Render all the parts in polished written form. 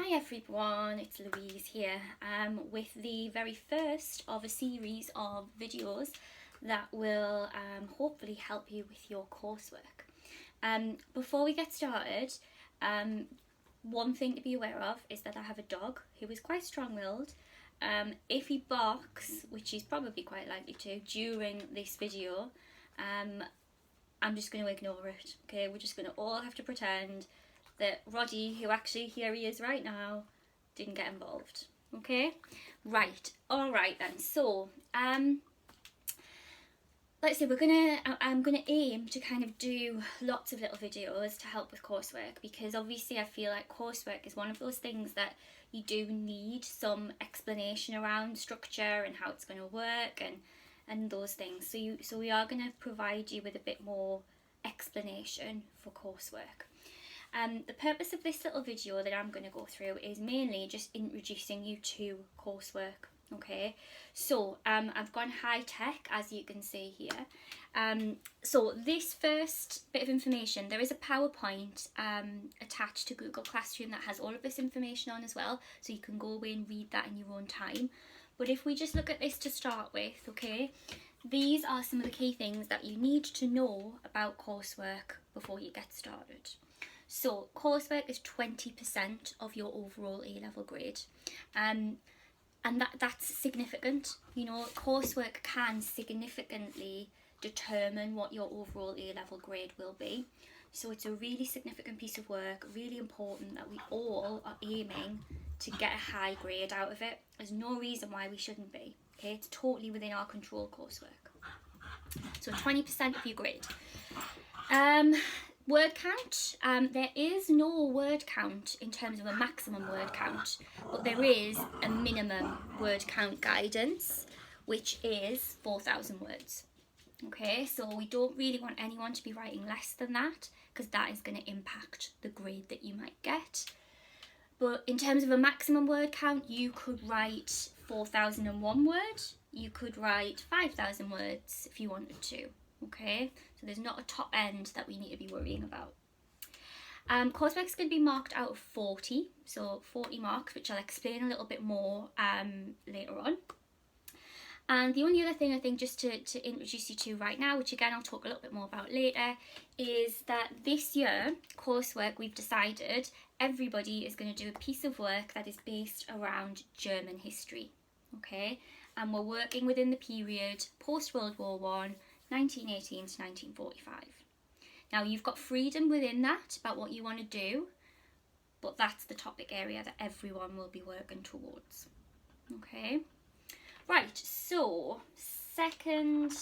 Hi everyone, it's Louise here with the very first of a series of videos that will hopefully help you with your coursework. Before we get started, one thing to be aware of is that I have a dog who is quite strong-willed. If he barks, which he's probably quite likely to during this video, I'm just going to ignore it, okay? We're just going to all have to pretend that Roddy, who actually, here he is right now, didn't get involved, okay? Right, alright then, so, let's say I'm gonna aim to kind of do lots of little videos to help with coursework, because obviously I feel like coursework is one of those things that you do need some explanation around structure and how it's going to work and those things. So we are going to provide you with a bit more explanation for coursework. The purpose of this little video that I'm going to go through is mainly just introducing you to coursework, okay? So I've gone high tech, as you can see here. So this first bit of information, there is a PowerPoint attached to Google Classroom that has all of this information on as well, so you can go away and read that in your own time. But if we just look at this to start with, okay, these are some of the key things that you need to know about coursework before you get started. So coursework is 20% of your overall A-level grade, and that's significant. You know, coursework can significantly determine what your overall A-level grade will be. So it's a really significant piece of work, really important that we all are aiming to get a high grade out of it. There's no reason why we shouldn't be, okay? It's totally within our control, coursework. So 20% of your grade. Word count, there is no word count in terms of a maximum word count, but there is a minimum word count guidance, which is 4,000 words. Okay, so we don't really want anyone to be writing less than that, because that is going to impact the grade that you might get. But in terms of a maximum word count, you could write 4,001 words, you could write 5,000 words if you wanted to. Okay, so there's not a top end that we need to be worrying about. Coursework is going to be marked out of 40, so 40 marks, which I'll explain a little bit more later on. And the only other thing I think just to introduce you to right now, which again I'll talk a little bit more about later, is that this year, coursework, we've decided everybody is going to do a piece of work that is based around German history, okay? And we're working within the period post-World War I, 1918 to 1945. Now you've got freedom within that about what you want to do, but that's the topic area that everyone will be working towards. Okay, right, so second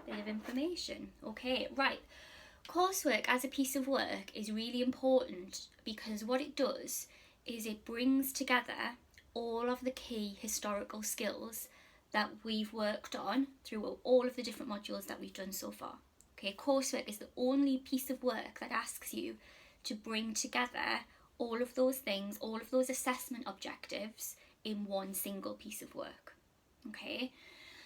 bit of information. Okay, right, coursework as a piece of work is really important because what it does is it brings together all of the key historical skills that we've worked on through all of the different modules that we've done so far. Okay, coursework is the only piece of work that asks you to bring together all of those things, all of those assessment objectives in one single piece of work. Okay,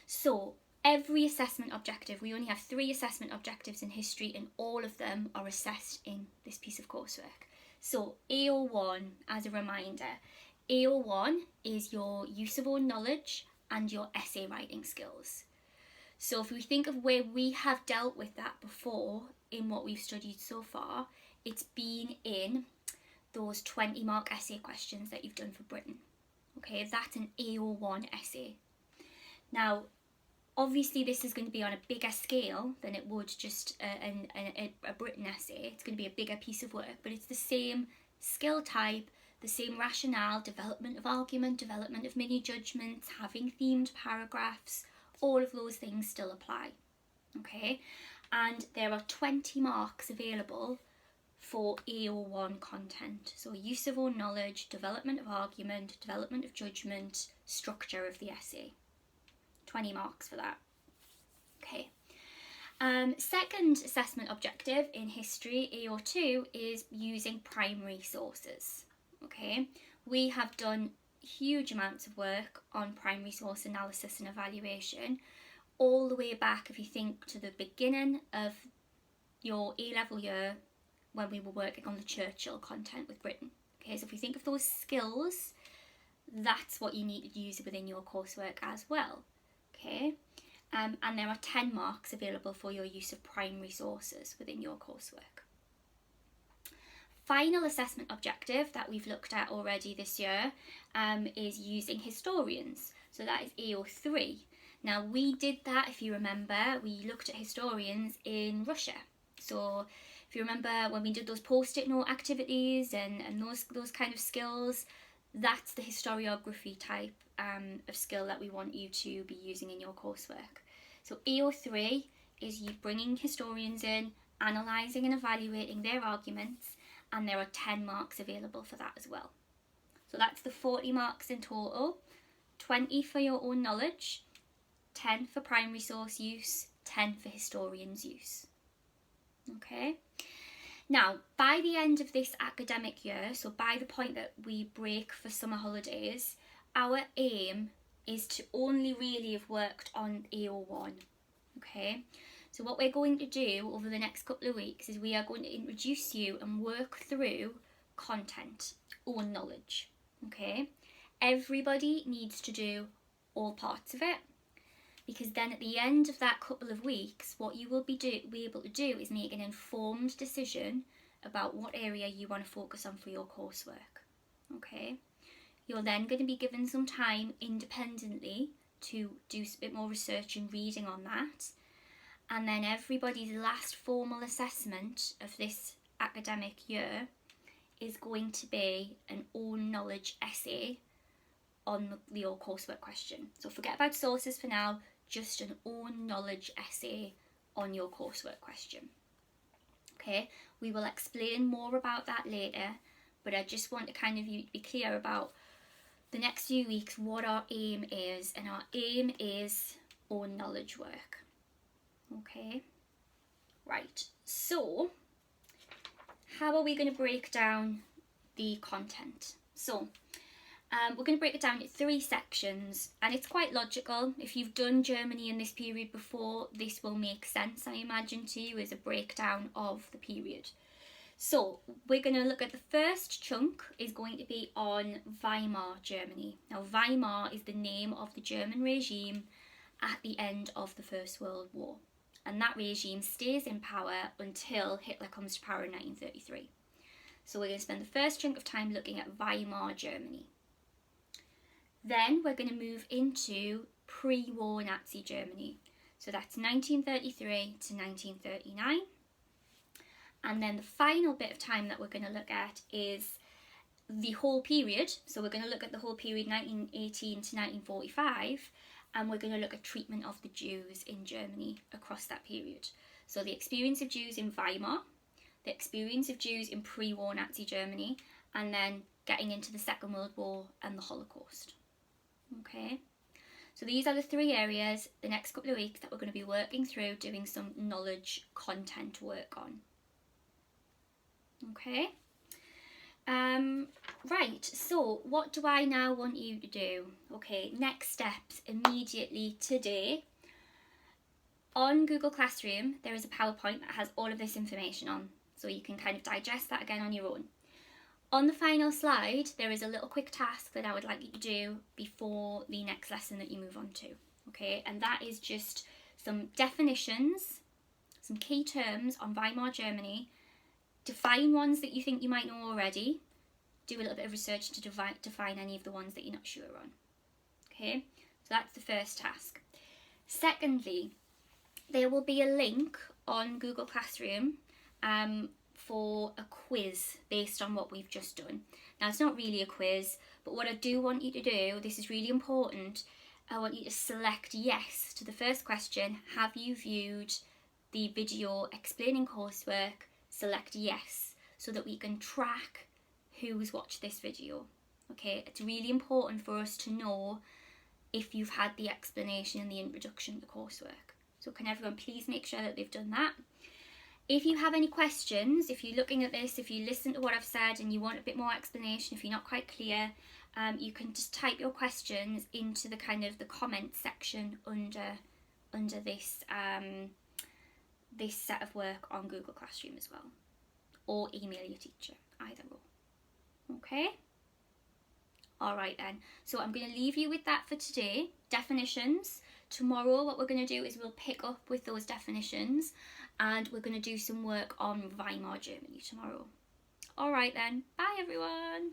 so every assessment objective, we only have 3 assessment objectives in history, and all of them are assessed in this piece of coursework. So AO1, as a reminder, AO1 is your use of own knowledge and your essay writing skills. So if we think of where we have dealt with that before in what we've studied so far, it's been in those 20 mark essay questions that you've done for Britain. Okay, that's an AO1 essay. Now, obviously this is going to be on a bigger scale than it would just a Britain essay. It's going to be a bigger piece of work, but it's the same skill type, the same rationale, development of argument, development of mini judgments, having themed paragraphs, all of those things still apply. Okay, and there are 20 marks available for AO1 content. So use of own knowledge, development of argument, development of judgment, structure of the essay. 20 marks for that. Okay. Second assessment objective in history, AO2, is using primary sources. Okay, we have done huge amounts of work on primary source analysis and evaluation all the way back, if you think to the beginning of your A-level year when we were working on the Churchill content with Britain. Okay, so if we think of those skills, that's what you need to use within your coursework as well. Okay, and there are 10 marks available for your use of primary sources within your coursework. Final assessment objective that we've looked at already this year is using historians. So that is AO3. Now we did that, if you remember, we looked at historians in Russia. So if you remember when we did those post-it note activities and those kind of skills, that's the historiography type of skill that we want you to be using in your coursework. So AO3 is you bringing historians in, analysing and evaluating their arguments, and there are 10 marks available for that as well. So that's the 40 marks in total, 20 for your own knowledge, 10 for primary source use, 10 for historians use. Okay. Now, by the end of this academic year, so by the point that we break for summer holidays, our aim is to only really have worked on AO1. Okay. So what we're going to do over the next couple of weeks is we are going to introduce you and work through content, own knowledge. Okay. Everybody needs to do all parts of it, because then at the end of that couple of weeks, what you will be able to do is make an informed decision about what area you want to focus on for your coursework. Okay. You're then going to be given some time independently to do a bit more research and reading on that. And then everybody's last formal assessment of this academic year is going to be an own knowledge essay on your coursework question. So forget about sources for now, just an own knowledge essay on your coursework question. Okay, we will explain more about that later, but I just want to kind of be clear about the next few weeks what our aim is, and our aim is own knowledge work. Okay, right, so how are we going to break down the content? So we're going to break it down into 3 sections, and it's quite logical. If you've done Germany in this period before, this will make sense, I imagine, to you as a breakdown of the period. So we're going to look at the first chunk is going to be on Weimar Germany. Now Weimar is the name of the German regime at the end of the First World War, and that regime stays in power until Hitler comes to power in 1933. So we're going to spend the first chunk of time looking at Weimar Germany. Then we're going to move into pre-war Nazi Germany. So that's 1933 to 1939. And then the final bit of time that we're going to look at is the whole period. So we're going to look at the whole period 1918 to 1945. And we're going to look at treatment of the Jews in Germany across that period. So the experience of Jews in Weimar, the experience of Jews in pre-war Nazi Germany, and then getting into the Second World War and the Holocaust. Okay, so these are the 3 areas the next couple of weeks that we're going to be working through, doing some knowledge content work on. Okay, right, so what do I now want you to do? Okay, next steps immediately today. On Google Classroom, there is a PowerPoint that has all of this information on, so you can kind of digest that again on your own. On the final slide, there is a little quick task that I would like you to do before the next lesson that you move on to, okay? And that is just some definitions, some key terms on Weimar Germany. Define ones that you think you might know already. Do a little bit of research to define any of the ones that you're not sure on, okay? So that's the first task. Secondly, there will be a link on Google Classroom for a quiz based on what we've just done. Now it's not really a quiz, but what I do want you to do, this is really important, I want you to select yes to the first question. Have you viewed the video explaining coursework? Select yes, so that we can track who's watched this video. Okay, it's really important for us to know if you've had the explanation and the introduction to the coursework. So can everyone please make sure that they've done that? If you have any questions, if you're looking at this, if you listen to what I've said and you want a bit more explanation, if you're not quite clear, you can just type your questions into the kind of the comment section under this this set of work on Google Classroom as well, or email your teacher, either or. Okay? Alright then, so I'm going to leave you with that for today. Definitions. Tomorrow what we're going to do is we'll pick up with those definitions and we're going to do some work on Weimar Germany tomorrow. Alright then, bye everyone!